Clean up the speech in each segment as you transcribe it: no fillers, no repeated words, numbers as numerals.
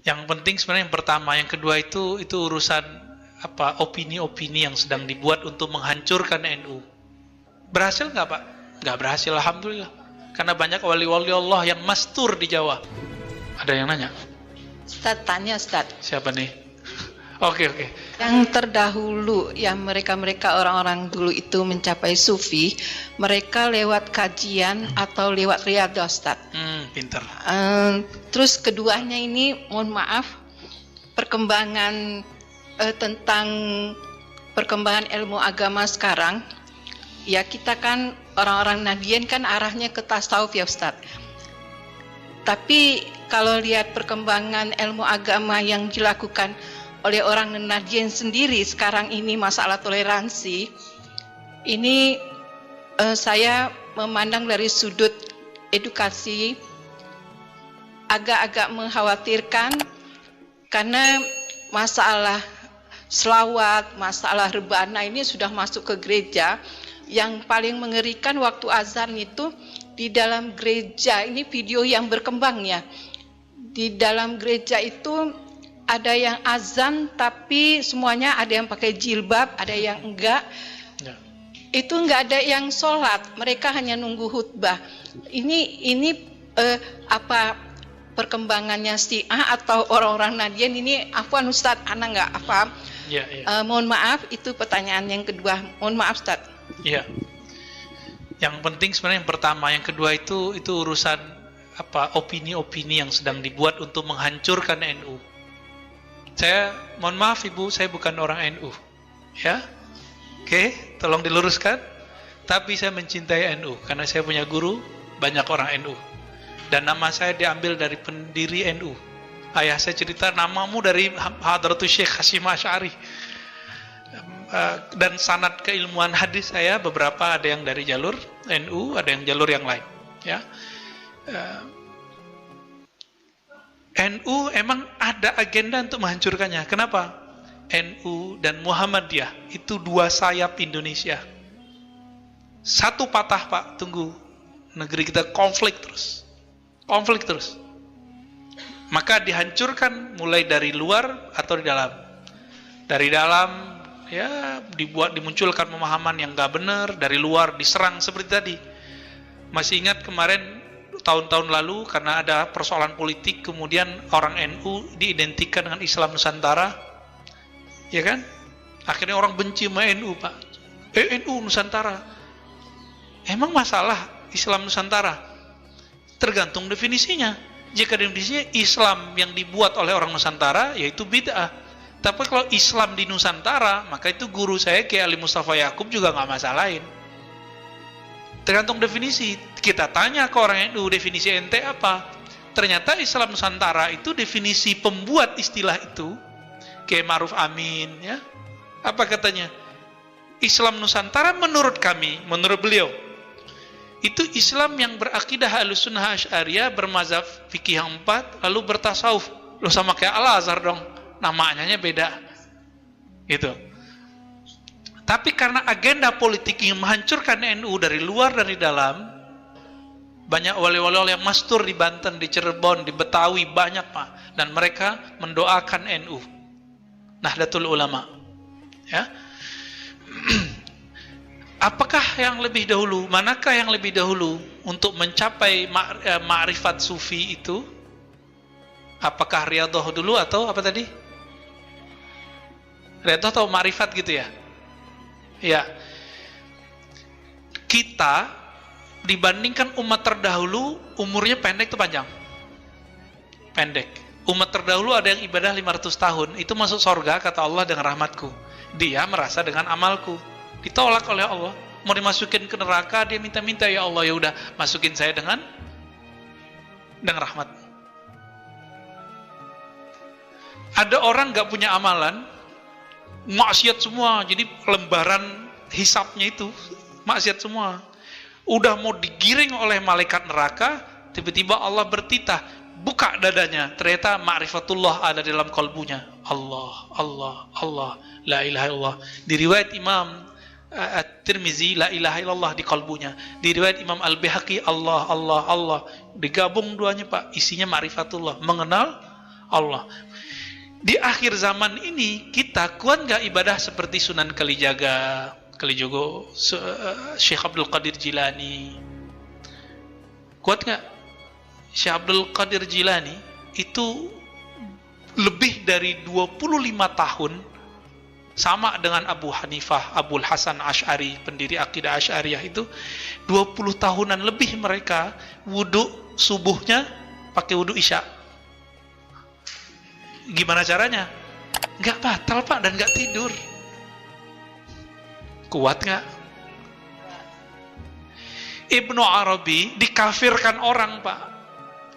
Yang penting sebenarnya yang pertama, yang kedua itu urusan apa, opini-opini yang sedang dibuat untuk menghancurkan NU. Berhasil nggak Pak? Nggak berhasil, alhamdulillah. Karena banyak wali-wali Allah yang mastur di Jawa. Ada yang nanya? Ustaz, tanya Ustaz. Siapa nih? Oke. Yang terdahulu, yang mereka orang-orang dulu itu mencapai sufi, mereka lewat kajian atau lewat riyadhah Ustaz. Pinter. Terus keduanya ini, mohon maaf, perkembangan tentang perkembangan ilmu agama sekarang, ya kita kan orang-orang Nahdien kan arahnya ke tasawuf ya Ustaz. Tapi kalau lihat perkembangan ilmu agama yang dilakukan oleh orang Nahdien sendiri sekarang ini, masalah toleransi ini, saya memandang dari sudut edukasi agak-agak mengkhawatirkan, karena masalah selawat, masalah rebana ini sudah masuk ke gereja. Yang paling mengerikan waktu azan itu di dalam gereja, ini video yang berkembang ya, di dalam gereja itu ada yang azan tapi semuanya ada yang pakai jilbab, ada yang enggak. Ya. Itu enggak ada yang sholat, mereka hanya nunggu khutbah. Ini apa perkembangannya Syiah atau orang-orang Nahdien ini? Afwan Ustadz, ana enggak paham. Ya. Mohon maaf, itu pertanyaan yang kedua. Mohon maaf Ustadz. Iya. Yang penting sebenarnya yang pertama, yang kedua itu urusan apa, opini-opini yang sedang dibuat untuk menghancurkan NU. Saya mohon maaf Ibu, saya bukan orang NU. Ya. Oke, tolong diluruskan. Tapi saya mencintai NU karena saya punya guru banyak orang NU. Dan nama saya diambil dari pendiri NU. Ayah saya cerita, namamu dari Hadratus Syekh Hasyim Asy'ari. Dan sanad keilmuan hadis saya beberapa ada yang dari jalur NU, ada yang jalur yang lain. Ya. NU emang ada agenda untuk menghancurkannya. Kenapa? NU dan Muhammadiyah itu dua sayap Indonesia. Satu patah Pak, tunggu. Negeri kita konflik terus. Maka dihancurkan mulai dari luar atau di dalam. Dari dalam ya dimunculkan pemahaman yang gak benar, dari luar diserang seperti tadi. Masih ingat kemarin tahun-tahun lalu karena ada persoalan politik, kemudian orang NU diidentikan dengan Islam Nusantara, ya kan? Akhirnya orang benci sama NU Pak. NU Nusantara. Emang masalah Islam Nusantara? Tergantung definisinya. Jika definisinya Islam yang dibuat oleh orang Nusantara, yaitu bid'ah. Tapi kalau Islam di Nusantara, maka itu guru saya Kiai Ali Mustafa Yakub juga nggak masalahin. Tergantung definisi. Kita tanya ke orang NU, definisi ente apa? Ternyata Islam Nusantara itu definisi pembuat istilah itu, Kiai Ma'ruf Amin, ya. Apa katanya? Islam Nusantara menurut kami, menurut beliau, itu Islam yang berakidah Ahlussunnah Asy'ariyah, bermazhab fikih yang 4, lalu bertasawuf. Loh, sama kayak Al-Azhar dong. Namanya beda. Gitu. Tapi karena agenda politik yang menghancurkan NU dari luar dari dalam, banyak wali-wali yang mastur di Banten, di Cirebon, di Betawi, banyak Pak. Dan mereka mendoakan NU. Nahdlatul Ulama. Ya. Apakah yang lebih dahulu? Manakah yang lebih dahulu untuk mencapai ma'rifat sufi itu? Apakah riyadhah dulu atau apa tadi? Riyadhah atau ma'rifat gitu ya? Ya. Kita dibandingkan umat terdahulu umurnya pendek atau panjang? Pendek. Umat terdahulu ada yang ibadah 500 tahun, itu masuk surga kata Allah dengan rahmatku. Dia merasa dengan amalku. Ditolak oleh Allah, mau dimasukin ke neraka, dia minta-minta, ya Allah, ya udah masukin saya dengan rahmat. Ada orang nggak punya amalan, maksiat semua, jadi lembaran hisapnya itu maksiat semua. Udah mau digiring oleh malaikat neraka, tiba-tiba Allah bertitah, buka dadanya, ternyata ma'rifatullah ada dalam kalbunya. Allah, Allah, Allah, la ilaha illallah. Di riwayat Imam At-Tirmizi, la ilaha illallah di kalbunya. Di riwayat Imam Al-Baihaqi, Allah, Allah, Allah. Digabung duanya Pak, isinya ma'rifatullah, mengenal Allah. Di akhir zaman ini kita kuat nggak ibadah seperti Sunan Kalijogo, Syekh Abdul Qadir Jilani? Kuat nggak? Syekh Abdul Qadir Jilani itu lebih dari 25 tahun sama dengan Abu Hanifah, Abul Hasan Asy'ari, pendiri akidah Asy'ariyah itu 20 tahunan lebih mereka wudhu subuhnya pakai wudhu isya. Gimana caranya? Nggak batal Pak, dan nggak tidur. Kuat nggak? Ibnu Arabi dikafirkan orang Pak.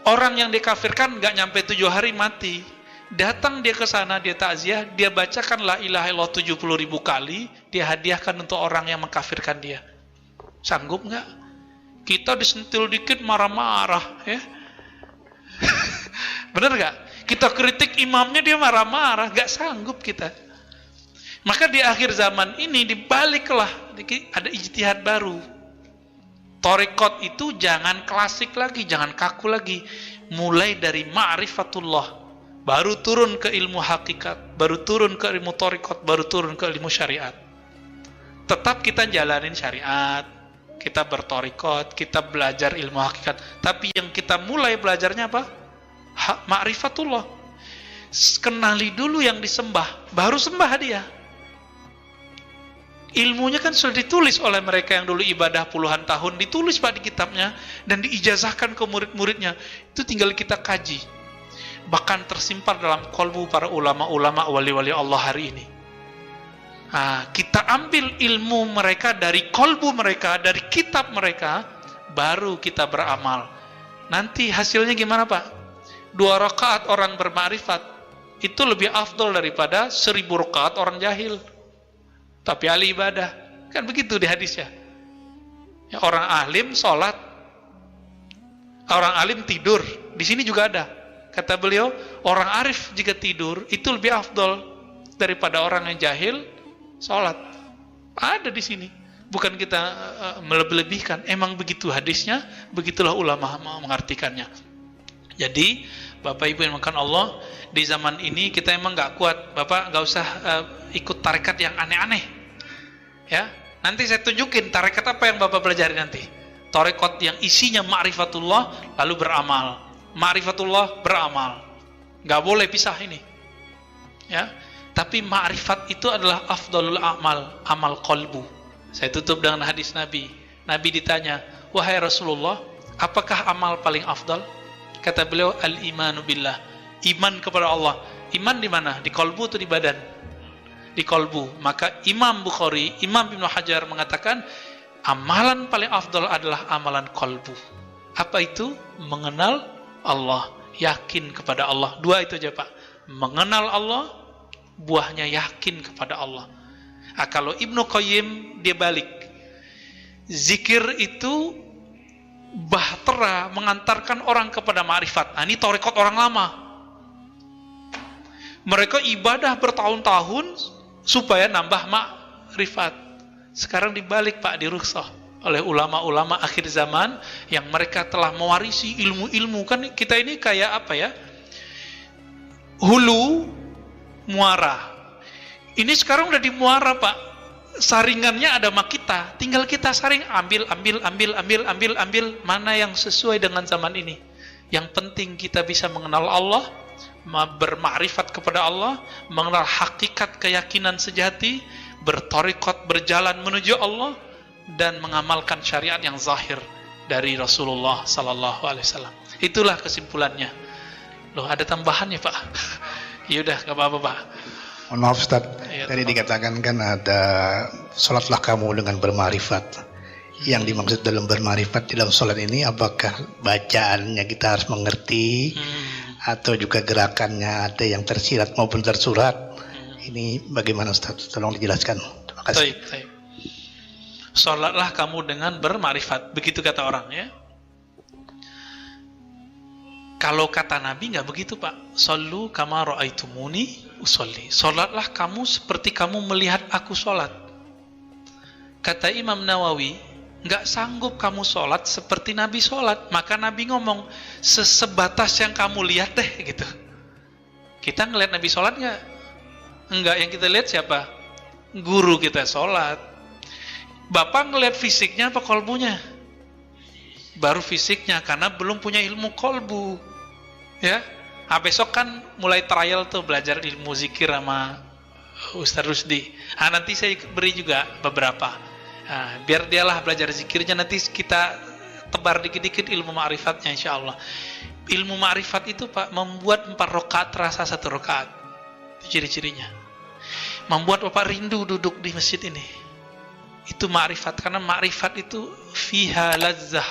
Orang yang dikafirkan nggak nyampe 7 hari mati. Datang dia ke sana, dia takziah, dia bacakan la ilaha illallah 70.000 kali, dia hadiahkan untuk orang yang mengkafirkan dia. Sanggup nggak? Kita disentil dikit marah-marah, ya. Bener nggak? Kita kritik imamnya dia marah-marah, nggak sanggup kita. Maka di akhir zaman ini dibaliklah, ada ijtihad baru. Thariqat itu jangan klasik lagi, jangan kaku lagi. Mulai dari ma'rifatullah, baru turun ke ilmu hakikat, baru turun ke ilmu thariqat, baru turun ke ilmu syariat. Tetap kita jalanin syariat, kita berthariqat, kita belajar ilmu hakikat. Tapi yang kita mulai belajarnya apa? Ma'rifatullah. Kenali dulu yang disembah, baru sembah dia. Ilmunya kan sudah ditulis oleh mereka yang dulu ibadah puluhan tahun, ditulis Pak di kitabnya, dan diijazahkan ke murid-muridnya. Itu tinggal kita kaji. Bahkan tersimpan dalam kolbu para ulama-ulama wali-wali Allah hari ini. Nah, kita ambil ilmu mereka dari kolbu mereka, dari kitab mereka, baru kita beramal. Nanti hasilnya gimana Pak? 2 rakaat orang bermakrifat itu lebih afdol daripada 1000 rakaat orang jahil tapi ahli ibadah. Kan begitu di hadisnya. Ya, orang alim sholat, orang alim tidur. Di sini juga ada. Kata beliau, orang arif jika tidur itu lebih afdol daripada orang yang jahil sholat. Ada di sini. Bukan kita melebih-lebihkan. Emang begitu hadisnya, begitulah ulama mengartikannya. Jadi, Bapak Ibu yang makan Allah, di zaman ini kita emang nggak kuat. Bapak nggak usah ikut tarekat yang aneh-aneh. Ya, nanti saya tunjukin tarekat apa yang Bapak pelajari nanti. Tarekat yang isinya ma'rifatullah lalu beramal. Ma'rifatullah beramal. Nggak boleh pisah ini. Ya, tapi ma'rifat itu adalah afdalul amal, amal qalbu. Saya tutup dengan hadis Nabi. Nabi ditanya, "Wahai Rasulullah, apakah amal paling afdal?" Kata beliau, "Al-imanu billah." Iman kepada Allah. Iman di mana? Di qalbu atau di badan? Di qalbu. Maka Imam Bukhari, Imam Ibnu Hajar mengatakan, amalan paling afdal adalah amalan qalbu. Apa itu? Mengenal Allah, yakin kepada Allah. 2 itu aja Pak. Mengenal Allah, buahnya yakin kepada Allah. Nah, kalau Ibnu Qayyim dia balik. Zikir itu bahtera mengantarkan orang kepada ma'rifat. Nah, ini tarekat orang lama. Mereka ibadah bertahun-tahun supaya nambah ma'rifat. Sekarang dibalik Pak, dirukhsah oleh ulama-ulama akhir zaman yang mereka telah mewarisi ilmu-ilmu. Kan kita ini kayak apa ya? Hulu muara. Ini sekarang udah di muara Pak. Saringannya ada sama kita. Tinggal kita saring, ambil mana yang sesuai dengan zaman ini. Yang penting kita bisa mengenal Allah, bermakrifat kepada Allah, mengenal hakikat keyakinan sejati, berthariqat, berjalan menuju Allah, dan mengamalkan syariat yang zahir dari Rasulullah sallallahu alaihi wasallam. Itulah kesimpulannya. Loh, ada tambahannya Pak? Yaudah, gak apa-apa Pak. Mohon maaf Ustaz, tadi dikatakan kan ada sholatlah kamu dengan bermarifat. Yang dimaksud dalam bermarifat dalam sholat ini, apakah bacaannya kita harus mengerti, atau juga gerakannya ada yang tersirat maupun tersurat? Ini bagaimana Ustaz? Tolong dijelaskan. Terima kasih. Baik. Sholatlah kamu dengan bermarifat. Begitu kata orang ya. Kalau kata Nabi nggak begitu Pak. Shollu kama ra'aitumuni usolli. Sholatlah kamu seperti kamu melihat aku sholat. Kata Imam Nawawi, nggak sanggup kamu sholat seperti Nabi sholat. Maka Nabi ngomong, sebatas yang kamu lihat deh gitu. Kita ngelihat Nabi sholat nggak? Enggak, yang kita lihat siapa? Guru kita sholat. Bapak ngelihat fisiknya apa kolbunya? Baru fisiknya, karena belum punya ilmu kolbu. Ya, besok kan mulai trial tuh belajar ilmu zikir sama Ustaz Rusdi. Nanti saya beri juga beberapa. Biar dialah belajar zikirnya, nanti kita tebar dikit-dikit ilmu ma'rifatnya insya Allah. Ilmu ma'rifat itu Pak, membuat 4 rakaat terasa 1 rakaat. Itu ciri-cirinya. Membuat Bapak rindu duduk di masjid ini. Itu ma'rifat, karena ma'rifat itu fiha lazzah.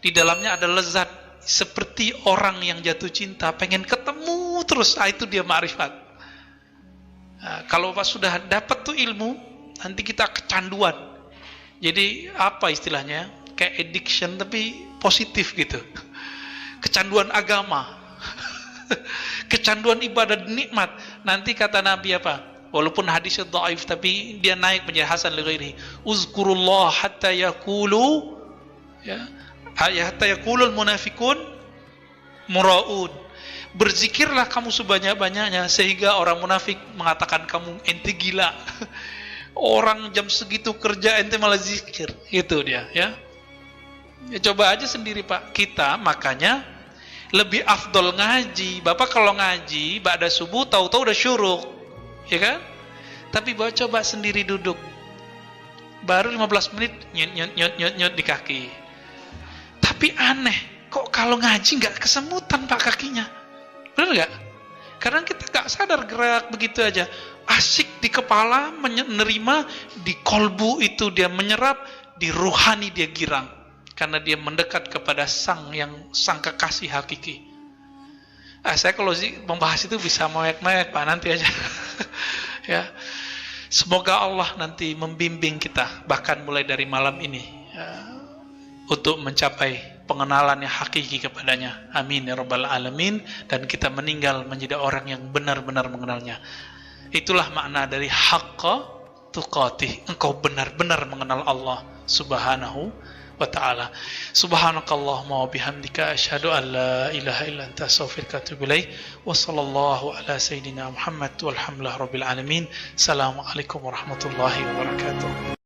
Di dalamnya ada lezat. Seperti orang yang jatuh cinta, pengen ketemu terus. Itu dia ma'rifat. Kalau Bapak sudah dapat tuh ilmu, nanti kita kecanduan. Jadi apa istilahnya? Kayak addiction tapi positif gitu. Kecanduan agama. Kecanduan ibadah nikmat. Nanti kata Nabi apa? Walaupun hadisnya dhaif tapi dia naik menjadi hasan li ghairihi. Uzkurullah hatta yaqulu hatta yaqulul munafiqun muraun. Berzikirlah kamu sebanyak-banyaknya sehingga orang munafik mengatakan kamu ente gila. Orang jam segitu kerja ente malah zikir. Itu dia, ya. Ya coba aja sendiri Pak. Kita makanya lebih afdol ngaji. Bapak kalau ngaji ba'da subuh tahu-tahu udah syuruk. Ya kan? Tapi Bapak coba sendiri duduk. Baru 15 menit nyot di kaki. Tapi aneh, kok kalau ngaji nggak kesemutan Pak kakinya? Benar nggak? Karena kita nggak sadar gerak begitu aja. Asik di kepala menerima, di kolbu itu dia menyerap, di ruhani dia girang. Karena dia mendekat kepada sang kekasih hakiki. Saya kalau membahas itu bisa mewek-mewek Pak, nanti aja. Ya, semoga Allah nanti membimbing kita bahkan mulai dari malam ini untuk mencapai pengenalan yang hakiki kepadanya. Amin ya rabbal alamin. Dan kita meninggal menjadi orang yang benar-benar mengenalnya. Itulah makna dari haqqa tuqatih. Engkau benar-benar mengenal Allah subhanahu wa ta'ala. Subhanakallahumma wa bihamdika asyhadu an la ilaha illa anta astaghfiruka wa atubu ilaik. Wa sallallahu ala sayyidina Muhammad walhamdulillahi rabbil alamin. Assalamualaikum warahmatullahi wabarakatuh.